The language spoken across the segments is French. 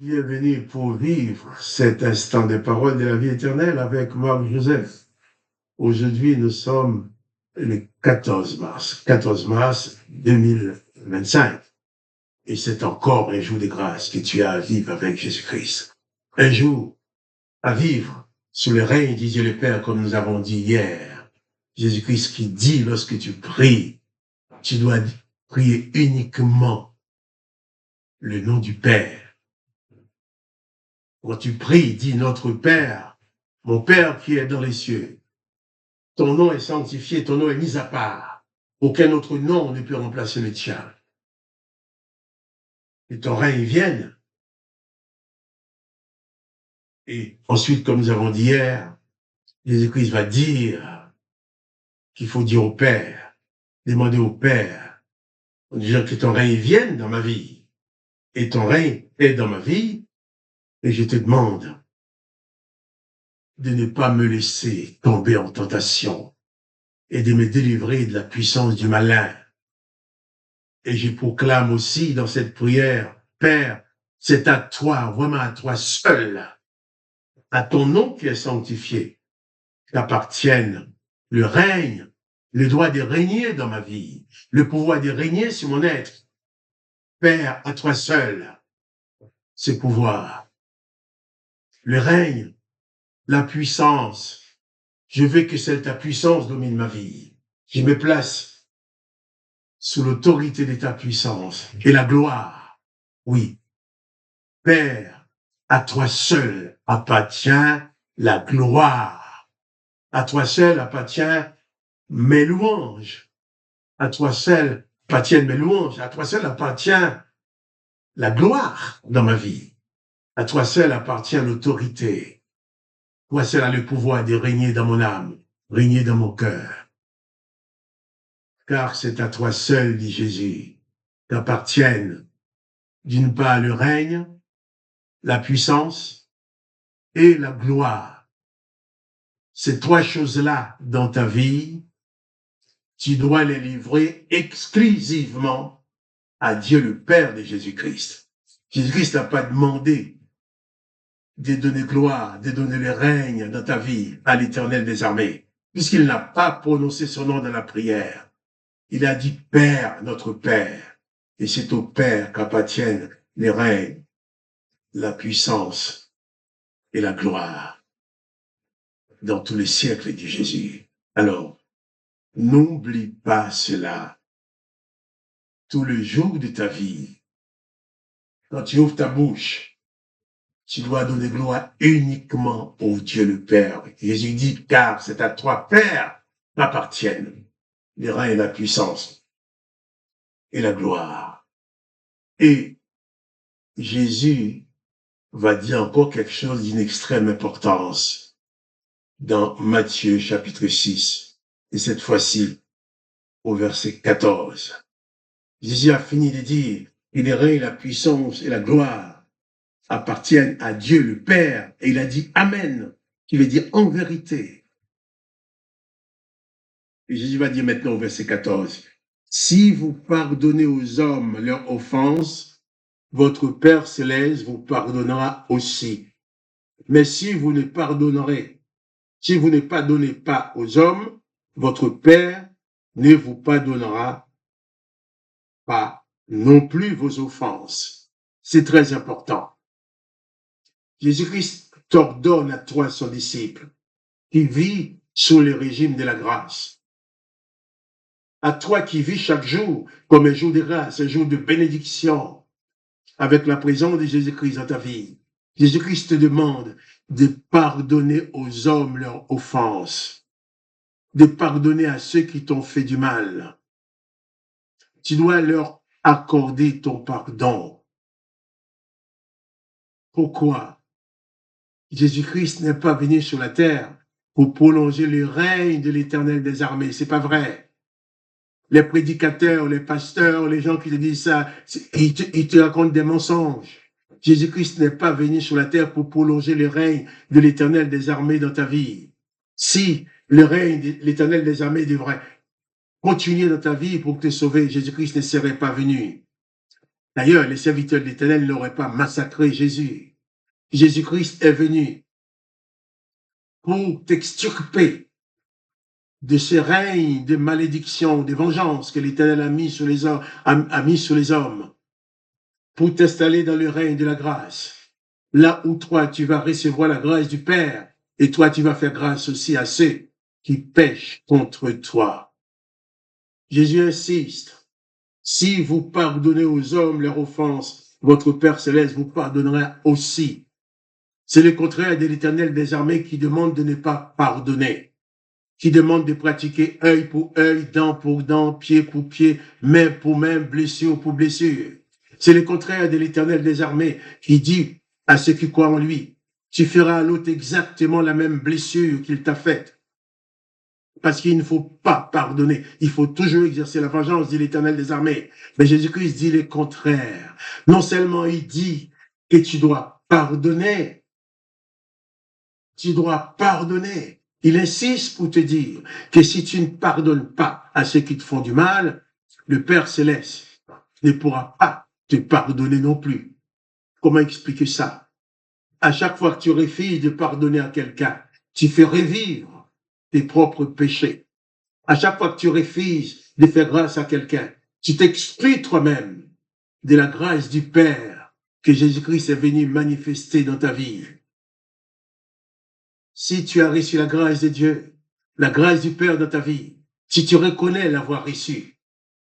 Bienvenue pour vivre cet instant des paroles de la vie éternelle avec Marc Joseph. Aujourd'hui, nous sommes le 14 mars 2025. Et c'est encore un jour de grâce que tu as à vivre avec Jésus-Christ. Un jour à vivre sous le règne de Dieu le Père, comme nous avons dit hier. Jésus-Christ qui dit, lorsque tu pries, tu dois prier uniquement le nom du Père. Quand tu pries, dis notre Père, mon Père qui est dans les cieux. Ton nom est sanctifié, ton nom est mis à part. Aucun autre nom ne peut remplacer le tien. Et ton règne vienne. Et ensuite, comme nous avons dit hier, Jésus-Christ va dire qu'il faut dire au Père, demander au Père, en disant que ton règne vienne dans ma vie. Et ton règne est dans ma vie. Et je te demande de ne pas me laisser tomber en tentation et de me délivrer de la puissance du malin. Et je proclame aussi dans cette prière, Père, c'est à toi, vraiment à toi seul, à ton nom qui est sanctifié, qu'appartiennent le règne, le droit de régner dans ma vie, le pouvoir de régner sur mon être. Père, à toi seul, ce pouvoir, le règne, la puissance. Je veux que seule ta puissance domine ma vie. Je me place sous l'autorité de ta puissance et la gloire. Oui, Père, à toi seul appartient la gloire. À toi seul appartient mes louanges. À toi seul appartiennent mes louanges. À toi seul appartient la gloire dans ma vie. À toi seul appartient l'autorité. Toi seul a le pouvoir de régner dans mon âme, régner dans mon cœur. Car c'est à toi seul, dit Jésus, qu'appartiennent d'une part le règne, la puissance et la gloire. Ces trois choses-là dans ta vie, tu dois les livrer exclusivement à Dieu le Père de Jésus-Christ. Jésus-Christ n'a pas demandé de donner gloire, de donner le règne dans ta vie à l'Éternel des armées, puisqu'il n'a pas prononcé son nom dans la prière. Il a dit Père, notre Père, et c'est au Père qu'appartiennent les règnes, la puissance et la gloire dans tous les siècles de Jésus. Alors, n'oublie pas cela. Tous les jours de ta vie, quand tu ouvres ta bouche, tu dois donner gloire uniquement au Dieu le Père. Jésus dit, car c'est à toi, Père, appartiennent les règnes, la puissance et la gloire. Et Jésus va dire encore quelque chose d'une extrême importance dans Matthieu chapitre 6, et cette fois-ci au verset 14. Jésus a fini de dire, et les règnes, la puissance et la gloire appartiennent à Dieu le Père, et il a dit Amen, qui veut dire en vérité. Et Jésus va dire maintenant au verset 14, si vous pardonnez aux hommes leurs offenses, votre Père céleste vous pardonnera aussi. Mais si vous ne pardonnerez, si vous ne pardonnez pas aux hommes, votre Père ne vous pardonnera pas non plus vos offenses. C'est très important. Jésus-Christ t'ordonne à toi, son disciple, qui vit sous le régime de la grâce. À toi qui vis chaque jour comme un jour de grâce, un jour de bénédiction, avec la présence de Jésus-Christ dans ta vie. Jésus-Christ te demande de pardonner aux hommes leurs offenses, de pardonner à ceux qui t'ont fait du mal. Tu dois leur accorder ton pardon. Pourquoi? Jésus-Christ n'est pas venu sur la terre pour prolonger le règne de l'Éternel des armées. C'est pas vrai. Les prédicateurs, les pasteurs, les gens qui te disent ça, ils te racontent des mensonges. Jésus-Christ n'est pas venu sur la terre pour prolonger le règne de l'Éternel des armées dans ta vie. Si le règne de l'Éternel des armées devrait continuer dans ta vie pour te sauver, Jésus-Christ ne serait pas venu. D'ailleurs, les serviteurs de l'Éternel n'auraient pas massacré Jésus. Jésus-Christ est venu pour t'extirper de ce règne de malédiction, de vengeance que l'Éternel a mis sur les hommes, pour t'installer dans le règne de la grâce. Là où toi, tu vas recevoir la grâce du Père, et toi, tu vas faire grâce aussi à ceux qui pêchent contre toi. Jésus insiste, si vous pardonnez aux hommes leurs offenses, votre Père céleste vous pardonnera aussi. C'est le contraire de l'Éternel des armées qui demande de ne pas pardonner, qui demande de pratiquer œil pour œil, dent pour dent, pied pour pied, main pour main, blessure pour blessure. C'est le contraire de l'Éternel des armées qui dit à ceux qui croient en lui, tu feras à l'autre exactement la même blessure qu'il t'a faite. Parce qu'il ne faut pas pardonner. Il faut toujours exercer la vengeance, dit l'Éternel des armées. Mais Jésus-Christ dit le contraire. Non seulement il dit que tu dois pardonner, tu dois pardonner. Il insiste pour te dire que si tu ne pardonnes pas à ceux qui te font du mal, le Père Céleste ne pourra pas te pardonner non plus. Comment expliquer ça? À chaque fois que tu refuses de pardonner à quelqu'un, tu fais revivre tes propres péchés. À chaque fois que tu refuses de faire grâce à quelqu'un, tu t'exclus toi-même de la grâce du Père que Jésus-Christ est venu manifester dans ta vie. Si tu as reçu la grâce de Dieu, la grâce du Père dans ta vie, si tu reconnais l'avoir reçue,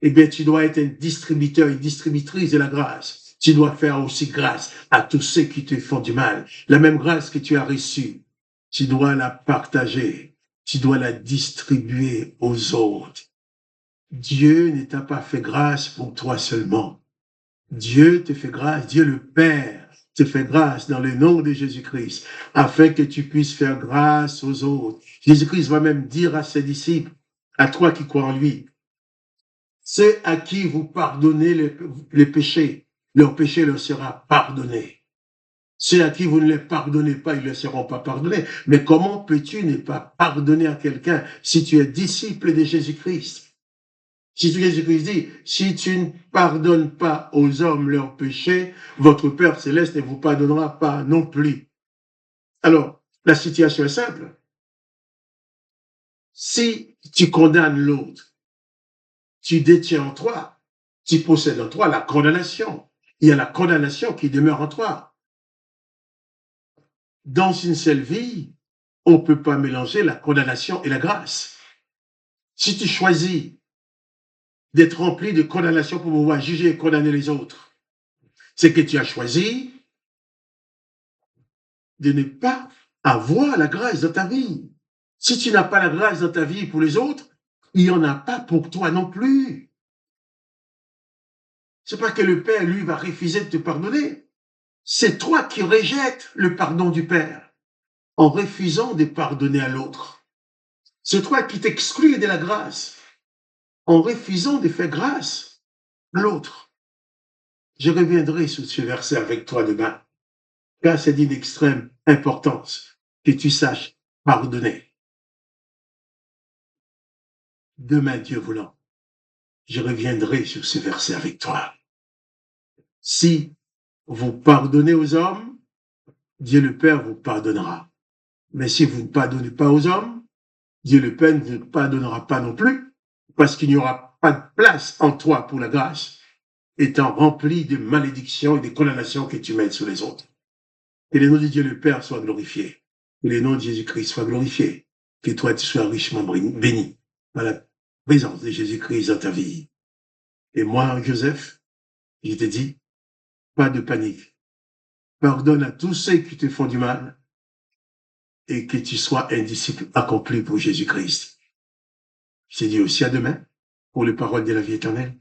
eh bien, tu dois être un distributeur, une distributrice de la grâce. Tu dois faire aussi grâce à tous ceux qui te font du mal. La même grâce que tu as reçue, tu dois la partager. Tu dois la distribuer aux autres. Dieu ne t'a pas fait grâce pour toi seulement. Dieu te fait grâce, Dieu le Père te fait grâce dans le nom de Jésus-Christ, afin que tu puisses faire grâce aux autres. Jésus-Christ va même dire à ses disciples, à toi qui crois en lui, ceux à qui vous pardonnez les péchés, leur péché leur sera pardonné. Ceux à qui vous ne les pardonnez pas, ils ne leur seront pas pardonnés. Mais comment peux-tu ne pas pardonner à quelqu'un si tu es disciple de Jésus-Christ? Si Jésus-Christ dit, si tu ne pardonnes pas aux hommes leurs péchés, votre Père céleste ne vous pardonnera pas non plus. Alors, la situation est simple. Si tu condamnes l'autre, tu détiens en toi, tu possèdes en toi la condamnation. Il y a la condamnation qui demeure en toi. Dans une seule vie, on ne peut pas mélanger la condamnation et la grâce. Si tu choisis d'être rempli de condamnation pour pouvoir juger et condamner les autres, c'est que tu as choisi de ne pas avoir la grâce dans ta vie. Si tu n'as pas la grâce dans ta vie pour les autres, il n'y en a pas pour toi non plus. C'est pas que le Père, lui, va refuser de te pardonner. C'est toi qui rejettes le pardon du Père en refusant de pardonner à l'autre. C'est toi qui t'exclus de la grâce en refusant de faire grâce à l'autre. Je reviendrai sur ce verset avec toi demain, car c'est d'une extrême importance que tu saches pardonner. Demain, Dieu voulant, je reviendrai sur ce verset avec toi. Si vous pardonnez aux hommes, Dieu le Père vous pardonnera. Mais si vous ne pardonnez pas aux hommes, Dieu le Père ne vous pardonnera pas non plus, parce qu'il n'y aura pas de place en toi pour la grâce, étant rempli de malédictions et de condamnations que tu mets sur les autres. Que le nom de Dieu le Père soit glorifié. Que le nom de Jésus-Christ soit glorifié. Que toi, tu sois richement béni par la présence de Jésus-Christ dans ta vie. Et moi, Joseph, je te dis, pas de panique. Pardonne à tous ceux qui te font du mal et que tu sois un disciple accompli pour Jésus-Christ. Je te dis aussi à demain pour les paroles de la vie éternelle.